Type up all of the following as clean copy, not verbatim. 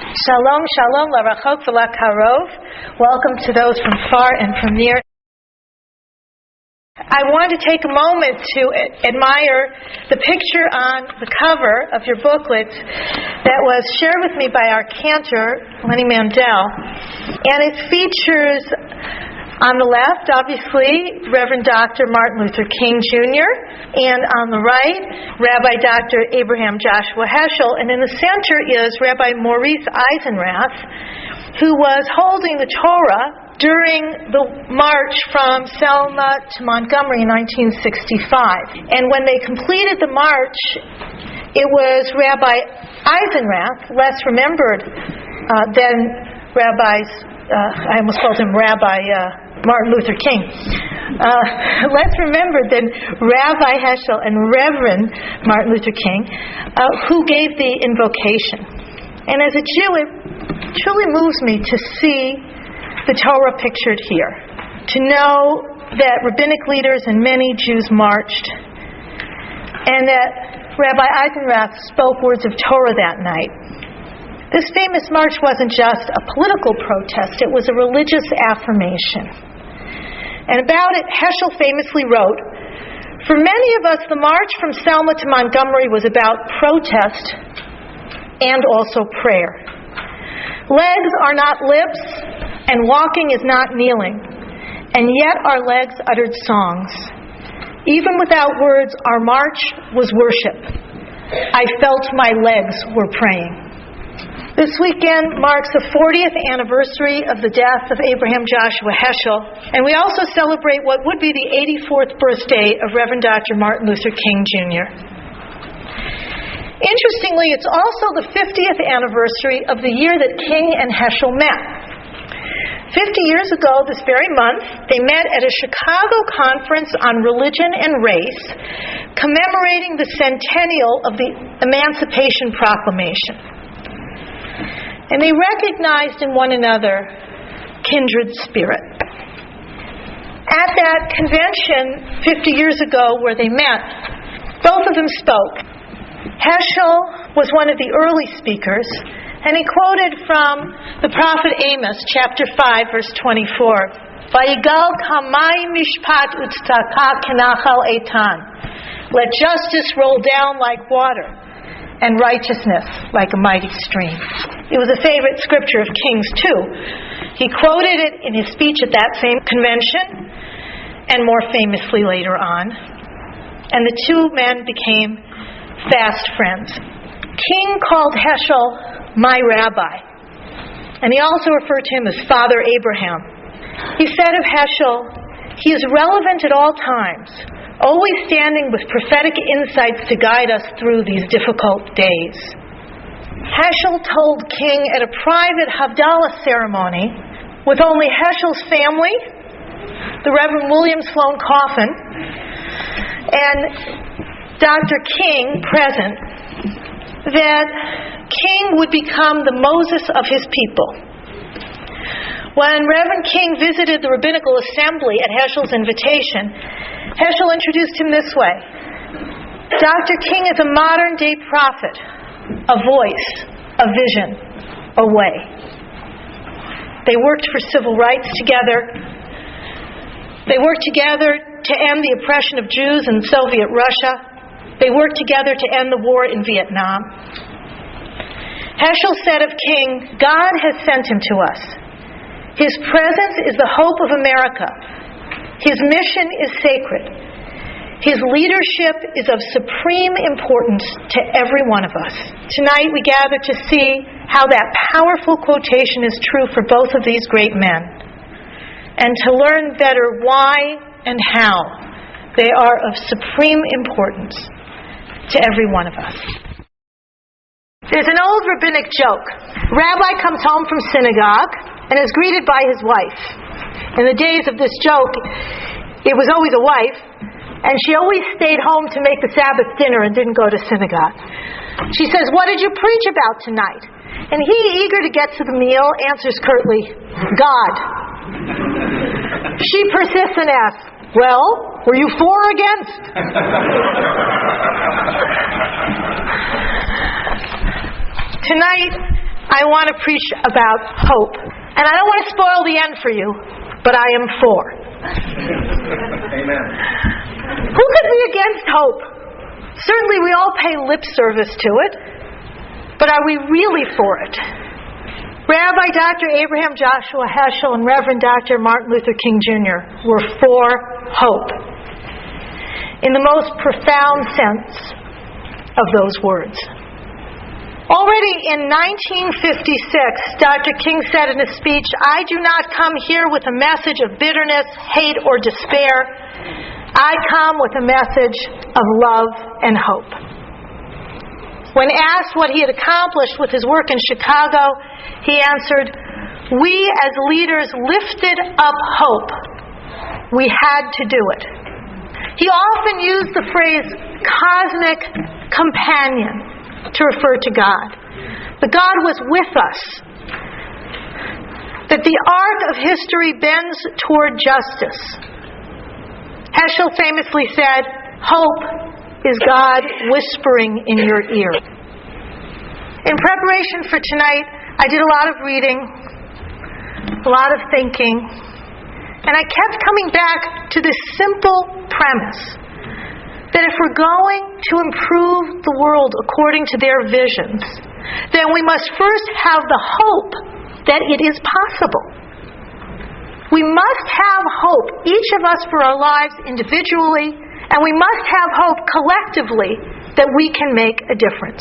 Shalom, shalom, larachok v'lakarov. Welcome to those from far and from near. I want to take a moment to admire the picture on the cover of your booklet that was shared with me by our cantor, Lenny Mandel. And it features, on the left, obviously, Reverend Dr. Martin Luther King Jr., and on the right, Rabbi Dr. Abraham Joshua Heschel, and in the center is Rabbi Maurice Eisenrath, who was holding the Torah during the march from Selma to Montgomery in 1965. And when they completed the march, it was Rabbi Eisenrath, less remembered than rabbis, I almost called him Rabbi Martin Luther King. Less remembered than Rabbi Heschel and Reverend Martin Luther King, who gave the invocation. And as a Jew, it truly moves me to see the Torah pictured here, to know that rabbinic leaders and many Jews marched, and that Rabbi Eisenrath spoke words of Torah that night. This famous march wasn't just a political protest, it was a religious affirmation. And about it, Heschel famously wrote, "For many of us, the march from Selma to Montgomery was about protest and also prayer. Legs are not lips, and walking is not kneeling, and yet our legs uttered songs. Even without words, our march was worship. I felt my legs were praying." This weekend marks the 40th anniversary of the death of Abraham Joshua Heschel, and we also celebrate what would be the 84th birthday of Reverend Dr. Martin Luther King Jr. Interestingly, it's also the 50th anniversary of the year that King and Heschel met. 50 years ago, this very month, they met at a Chicago conference on religion and race, commemorating the centennial of the Emancipation Proclamation. And they recognized in one another kindred spirit. At that convention 50 years ago where they met, both of them spoke. Heschel was one of the early speakers, and he quoted from the prophet Amos, chapter 5, verse 24, "Vayigal kamay mishpat utzedakah kenachal eitan." Let justice roll down like water, and righteousness like a mighty stream. It was a favorite scripture of King's too. He quoted it in his speech at that same convention, and more famously later on. And the two men became fast friends. King called Heschel my rabbi, and he also referred to him as Father Abraham. He said of Heschel, "He is relevant at all times, always standing with prophetic insights to guide us through these difficult days." Heschel told King at a private Havdalah ceremony with only Heschel's family, the Reverend William Sloane Coffin, and Dr. King present, that King would become the Moses of his people. When Reverend King visited the Rabbinical Assembly at Heschel's invitation, Heschel introduced him this way: "Dr. King is a modern-day prophet, a voice, a vision, a way." They worked for civil rights together. They worked together to end the oppression of Jews in Soviet Russia. They worked together to end the war in Vietnam. Heschel said of King, "God has sent him to us. His presence is the hope of America. His mission is sacred. His leadership is of supreme importance to every one of us." Tonight we gather to see how that powerful quotation is true for both of these great men, and to learn better why and how they are of supreme importance to every one of us. There's an old rabbinic joke. A rabbi comes home from synagogue and is greeted by his wife. In the days of this joke, it was always a wife, and she always stayed home to make the Sabbath dinner and didn't go to synagogue. She says, "What did you preach about tonight?" And he, eager to get to the meal, answers curtly, "God." She persists and asks, "Well, were you for or against?" Tonight, I want to preach about hope. And I don't want to spoil the end for you, but I am for. Amen. Who could be against hope? Certainly we all pay lip service to it, but are we really for it? Rabbi Dr. Abraham Joshua Heschel and Reverend Dr. Martin Luther King Jr. were for hope in the most profound sense of those words. Already in 1956, Dr. King said in his speech, "I do not come here with a message of bitterness, hate, or despair. I come with a message of love and hope." When asked what he had accomplished with his work in Chicago, he answered, "We as leaders lifted up hope. We had to do it." He often used the phrase cosmic companion to refer to God. That God was with us. That the arc of history bends toward justice. Heschel famously said, "Hope is God whispering in your ear." In preparation for tonight, I did a lot of reading, a lot of thinking, and I kept coming back to this simple premise that if we're going to improve the world according to their visions, then we must first have the hope that it is possible. We must have hope, each of us for our lives individually, and we must have hope collectively that we can make a difference.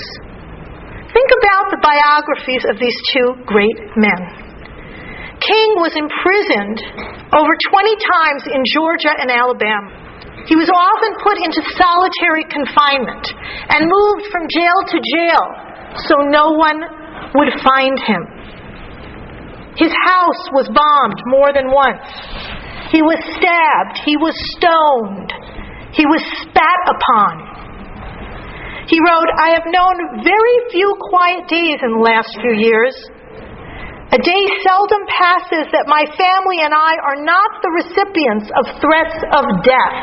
Think about the biographies of these two great men. King was imprisoned over 20 times in Georgia and Alabama. He was often put into solitary confinement and moved from jail to jail so no one would find him. His house was bombed more than once. He was stabbed. He was stoned. He was spat upon. He wrote, "I have known very few quiet days in the last few years. A day seldom passes that my family and I are not the recipients of threats of death."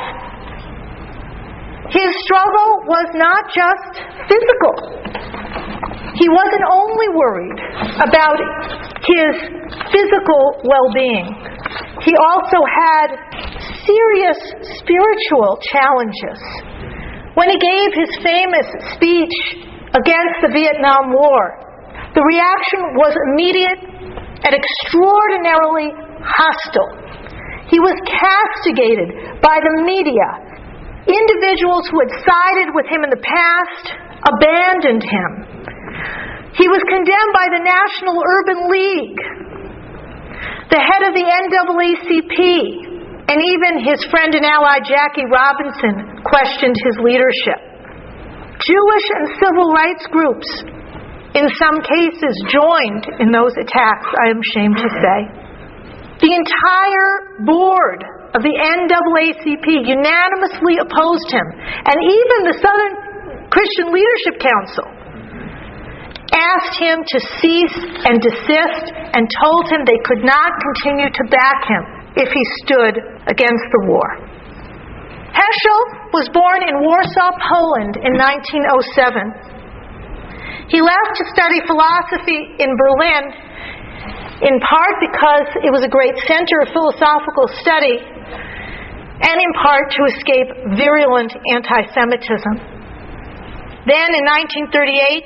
His struggle was not just physical. He wasn't only worried about his physical well-being. He also had serious spiritual challenges. When he gave his famous speech against the Vietnam War, the reaction was immediate and extraordinarily hostile. He was castigated by the media. Individuals who had sided with him in the past abandoned him. He was condemned by the National Urban League, the head of the NAACP, and even his friend and ally Jackie Robinson questioned his leadership. Jewish and civil rights groups, in some cases, joined in those attacks, I am ashamed to say. The entire board of the NAACP unanimously opposed him, and even the Southern Christian Leadership Council asked him to cease and desist and told him they could not continue to back him if he stood against the war. Heschel was born in Warsaw, Poland in 1907. He left to study philosophy in Berlin, in part because it was a great center of philosophical study, and in part to escape virulent anti-Semitism. Then in 1938,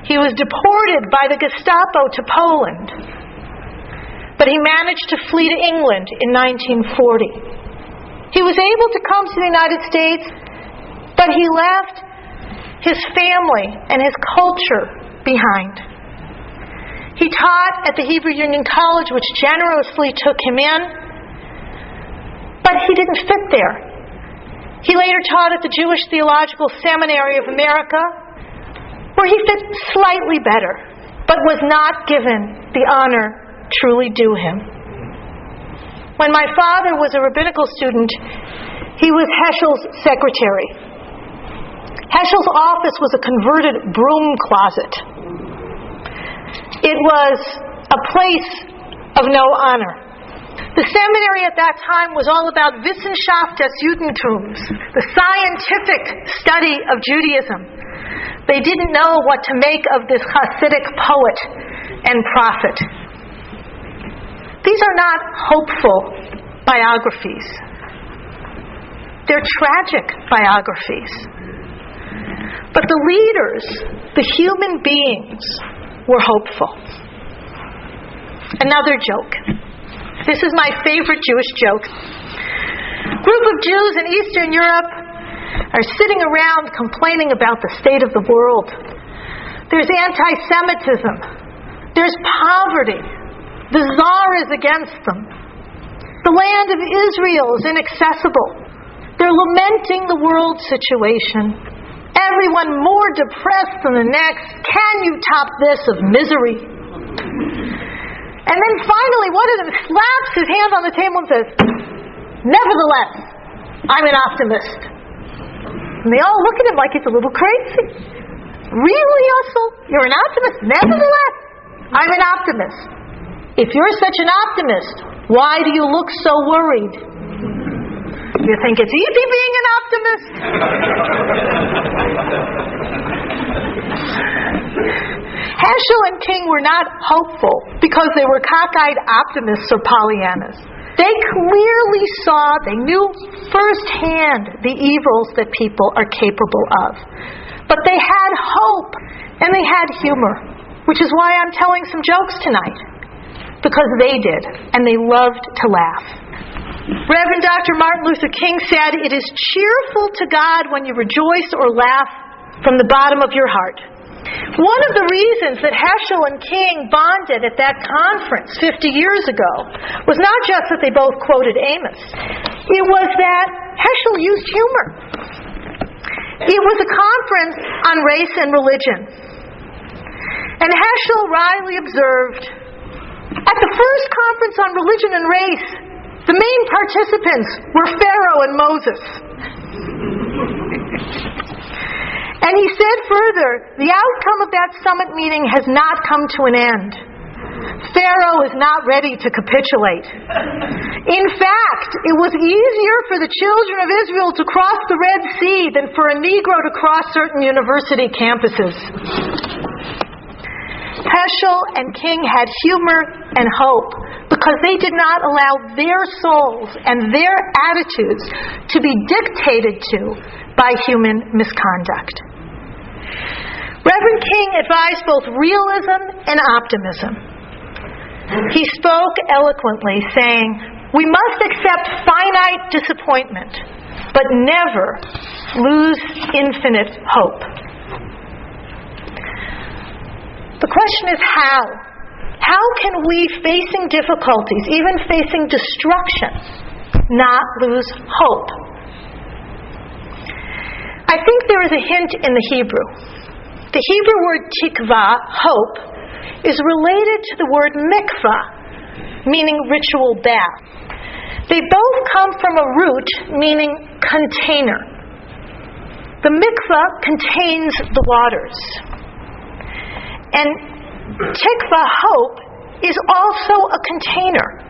he was deported by the Gestapo to Poland, but he managed to flee to England in 1940. He was able to come to the United States, but he left his family and his culture behind. He taught at the Hebrew Union College, which generously took him in, but he didn't fit there. He later taught at the Jewish Theological Seminary of America, where he fit slightly better, but was not given the honor truly due him. When my father was a rabbinical student, he was Heschel's secretary. Heschel's office was a converted broom closet. It was a place of no honor. The seminary at that time was all about Wissenschaft des Judentums, the scientific study of Judaism. They didn't know what to make of this Hasidic poet and prophet. These are not hopeful biographies. They're tragic biographies. But the leaders, the human beings, were hopeful. Another joke. This is my favorite Jewish joke. A group of Jews in Eastern Europe are sitting around complaining about the state of the world. There's anti-Semitism. There's poverty. The Tsar is against them. The land of Israel is inaccessible. They're lamenting the world situation. Everyone more depressed than the next. Can you top this of misery? And then finally one of them slaps his hand on the table and says, "Nevertheless, I'm an optimist." And they all look at him like he's a little crazy. "Really, Ussel? You're an optimist? Nevertheless, I'm an optimist." If you're such an optimist, why do you look so worried? You think it's easy being an optimist? Heschel and King were not hopeful because they were cockeyed optimists or Pollyannas. They clearly saw, they knew firsthand the evils that people are capable of. But they had hope and they had humor, which is why I'm telling some jokes tonight. Because they did, and they loved to laugh. Reverend Dr. Martin Luther King said, "It is cheerful to God when you rejoice or laugh from the bottom of your heart." One of the reasons that Heschel and King bonded at that conference 50 years ago was not just that they both quoted Amos. It was that Heschel used humor. It was a conference on race and religion. And Heschel wryly observed, "At the first conference on religion and race, the main participants were Pharaoh and Moses." And he said further, "The outcome of that summit meeting has not come to an end. Pharaoh is not ready to capitulate. In fact, it was easier for the children of Israel to cross the Red Sea than for a Negro to cross certain university campuses." Heschel and King had humor and hope because they did not allow their souls and their attitudes to be dictated to by human misconduct. Reverend King advised both realism and optimism. He spoke eloquently, saying, "We must accept finite disappointment, but never lose infinite hope." The question is how? How can we, facing difficulties, even facing destruction, not lose hope? I think there is a hint in the Hebrew. The Hebrew word tikva, hope, is related to the word mikvah, meaning ritual bath. They both come from a root meaning container. The mikvah contains the waters. And tikva, hope, is also a container.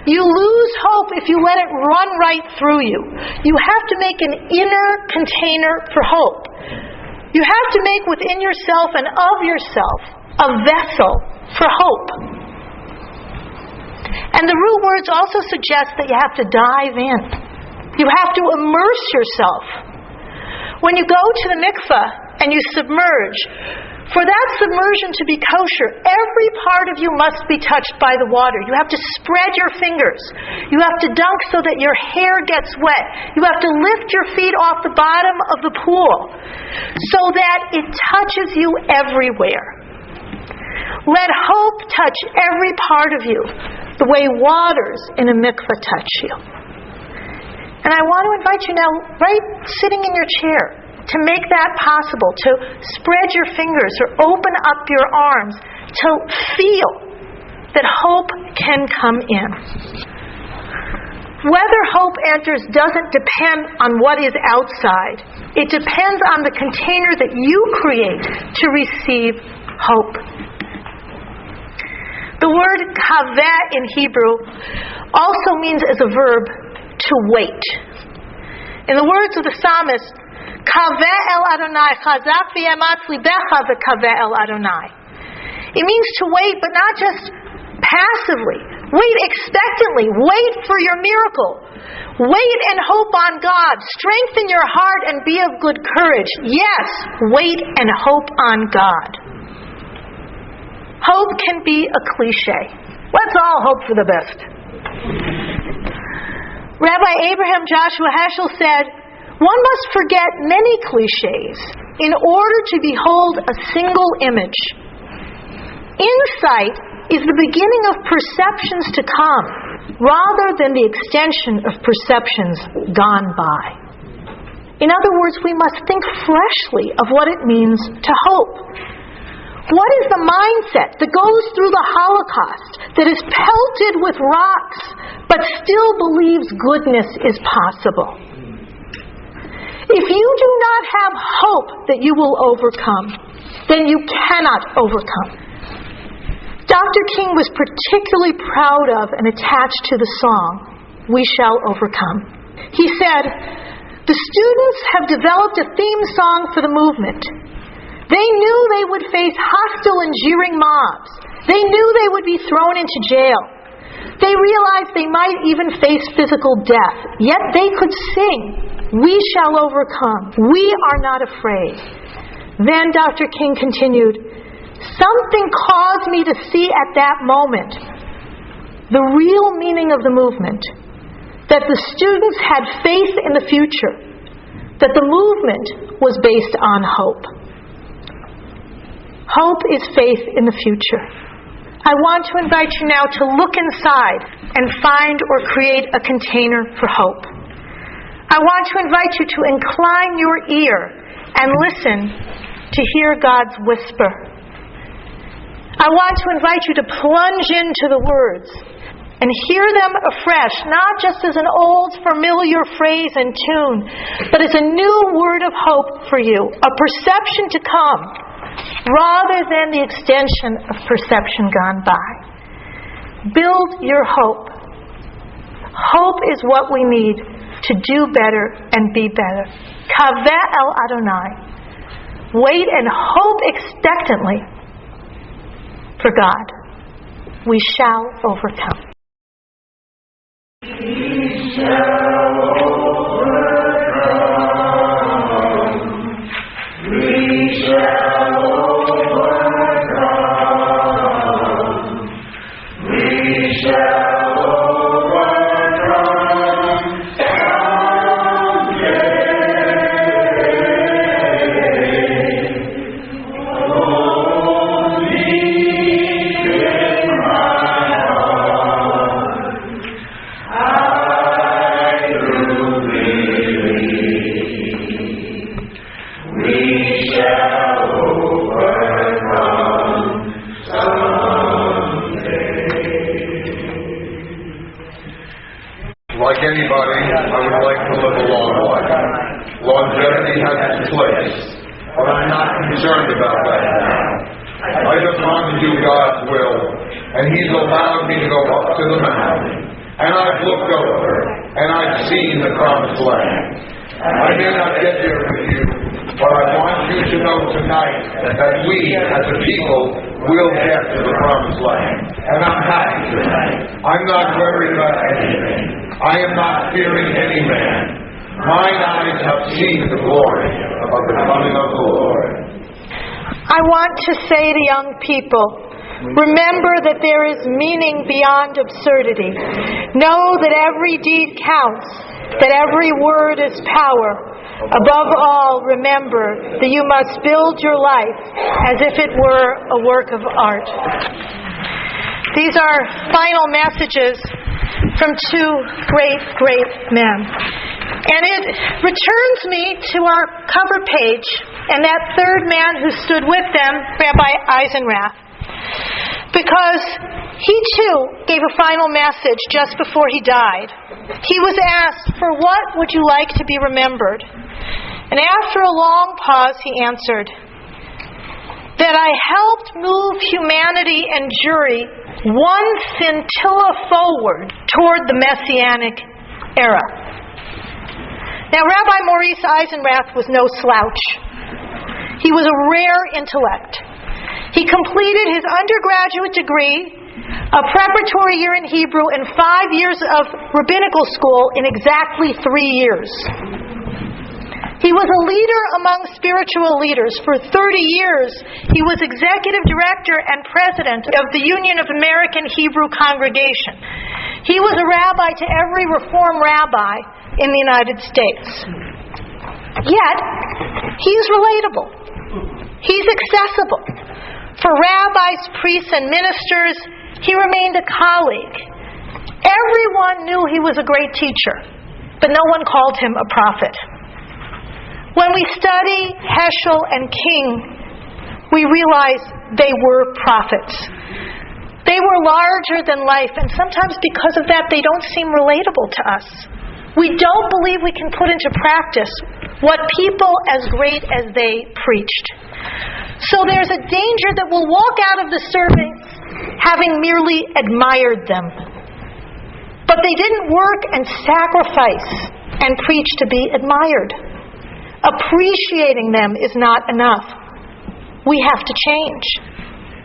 You lose hope if you let it run right through you. You have to make an inner container for hope. You have to make within yourself and of yourself a vessel for hope. And the root words also suggest that you have to dive in. You have to immerse yourself. When you go to the mikvah and you submerge, for that submersion to be kosher, every part of you must be touched by the water. You have to spread your fingers. You have to dunk so that your hair gets wet. You have to lift your feet off the bottom of the pool so that it touches you everywhere. Let hope touch every part of you the way waters in a mikvah touch you. And I want to invite you now, right sitting in your chair, to make that possible, to spread your fingers or open up your arms, to feel that hope can come in. Whether hope enters doesn't depend on what is outside. It depends on the container that you create to receive hope. The word kaveh in Hebrew also means as a verb to wait. In the words of the psalmist, Kaveh el Adonai, chazak v'yematz libecha v'kaveh el Adonai. It means to wait, but not just passively. Wait expectantly. Wait for your miracle. Wait and hope on God. Strengthen your heart and be of good courage. Yes, wait and hope on God. Hope can be a cliche. Let's all hope for the best. Rabbi Abraham Joshua Heschel said, "One must forget many cliches in order to behold a single image. Insight is the beginning of perceptions to come, rather than the extension of perceptions gone by." In other words, we must think freshly of what it means to hope. What is the mindset that goes through the Holocaust, that is pelted with rocks, but still believes goodness is possible? If you do not have hope that you will overcome, then you cannot overcome. Dr. King was particularly proud of and attached to the song, "We Shall Overcome." He said, "The students have developed a theme song for the movement. They knew they would face hostile and jeering mobs. They knew they would be thrown into jail. They realized they might even face physical death. Yet they could sing, 'We shall overcome. We are not afraid.'" Then Dr. King continued, "Something caused me to see at that moment the real meaning of the movement, that the students had faith in the future, that the movement was based on hope." Hope is faith in the future. I want to invite you now to look inside and find or create a container for hope. I want to invite you to incline your ear and listen to hear God's whisper. I want to invite you to plunge into the words and hear them afresh, not just as an old familiar phrase and tune, but as a new word of hope for you, a perception to come, rather than the extension of perception gone by. Build your hope. Hope is what we need to do better and be better. Kaveh el Adonai. Wait and hope expectantly for God. We shall overcome. We shall overcome. We shall overcome. We shall overcome someday. Only in my heart I do believe we shall overcome someday. Like anybody, I would like to live a long life. Longevity has its place, but I'm not concerned about that now. I just want to do God's will, and He's allowed me to go up to the mountain, and I've looked over, and I've seen the promised land. I may not get there with you, but I want you to know tonight that we, as a people, will get to the promised land. And I'm happy tonight. I'm not worried about anything. I am not fearing any man. Mine eyes have seen the glory of the coming of the Lord. I want to say to young people, remember that there is meaning beyond absurdity. Know that every deed counts, that every word is power. Above all, remember that you must build your life as if it were a work of art. These are final messages from two great, great men. And it returns me to our cover page and that third man who stood with them, Rabbi Eisenrath. Because he too gave a final message just before he died. He was asked, "For what would you like to be remembered?" And after a long pause, he answered, "That I helped move humanity and Jewry one scintilla forward toward the Messianic era." Now, Rabbi Maurice Eisenrath was no slouch. He was a rare intellect. He completed his undergraduate degree, a preparatory year in Hebrew, and 5 years of rabbinical school in exactly 3 years. He was a leader among spiritual leaders. For 30 years, he was executive director and president of the Union of American Hebrew Congregation. He was a rabbi to every Reform rabbi in the United States. Yet, he's relatable. He's accessible. For rabbis, priests, and ministers, he remained a colleague. Everyone knew he was a great teacher, but no one called him a prophet. When we study Heschel and King, we realize they were prophets. They were larger than life, and sometimes because of that, they don't seem relatable to us. We don't believe we can put into practice what people as great as they preached. So there's a danger that we'll walk out of the service having merely admired them. But they didn't work and sacrifice and preach to be admired. Appreciating them is not enough. We have to change.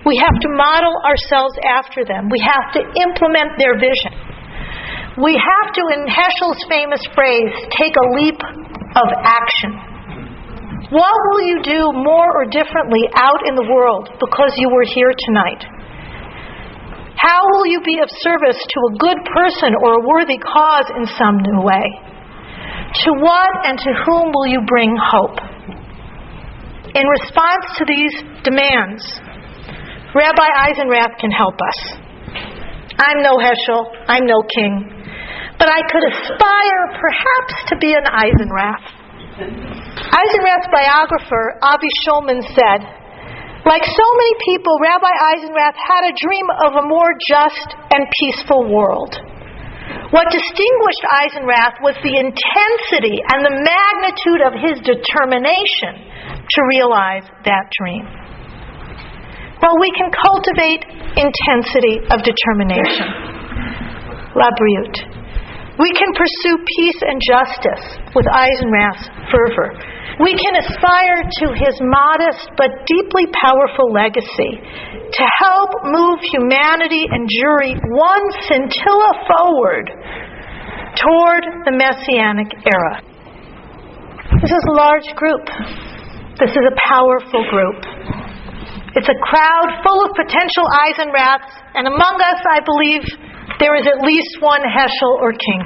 We have to model ourselves after them. We have to implement their vision. We have to, in Heschel's famous phrase, take a leap of action. What will you do more or differently out in the world because you were here tonight? How will you be of service to a good person or a worthy cause in some new way? To what and to whom will you bring hope? In response to these demands, Rabbi Eisenrath can help us. I'm no Heschel, I'm no King, but I could aspire perhaps to be an Eisenrath. Eisenrath's biographer, Avi Shulman, said, like so many people, Rabbi Eisenrath had a dream of a more just and peaceful world. What distinguished Eisenrath was the intensity and the magnitude of his determination to realize that dream. Well, we can cultivate intensity of determination. La Brute. We can pursue peace and justice with Eisenrath's fervor. We can aspire to his modest but deeply powerful legacy to help move humanity and Jewry one scintilla forward toward the Messianic era. This is a large group. This is a powerful group. It's a crowd full of potential Eisenraths, and among us, I believe, there is at least one Heschel or King.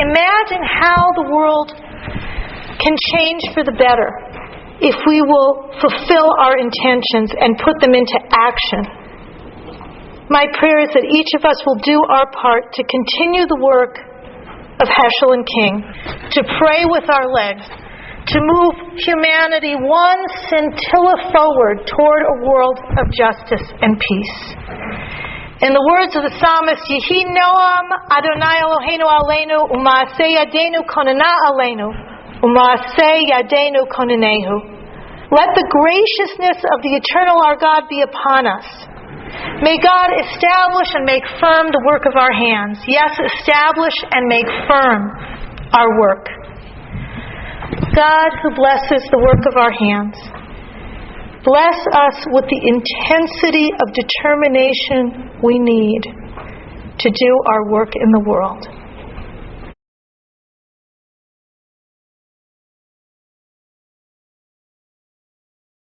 Imagine how the world can change for the better if we will fulfill our intentions and put them into action. My prayer is that each of us will do our part to continue the work of Heschel and King, to pray with our legs, to move humanity one scintilla forward toward a world of justice and peace. In the words of the psalmist, Yehi Noam Adonai Eloheinu Aleinu U'Maaseh Yadeinu Konana Aleinu U'Maaseh Yadeinu Konanehu. Let the graciousness of the eternal our God be upon us. May God establish and make firm the work of our hands. Yes, establish and make firm our work. God, who blesses the work of our hands, bless us with the intensity of determination we need to do our work in the world.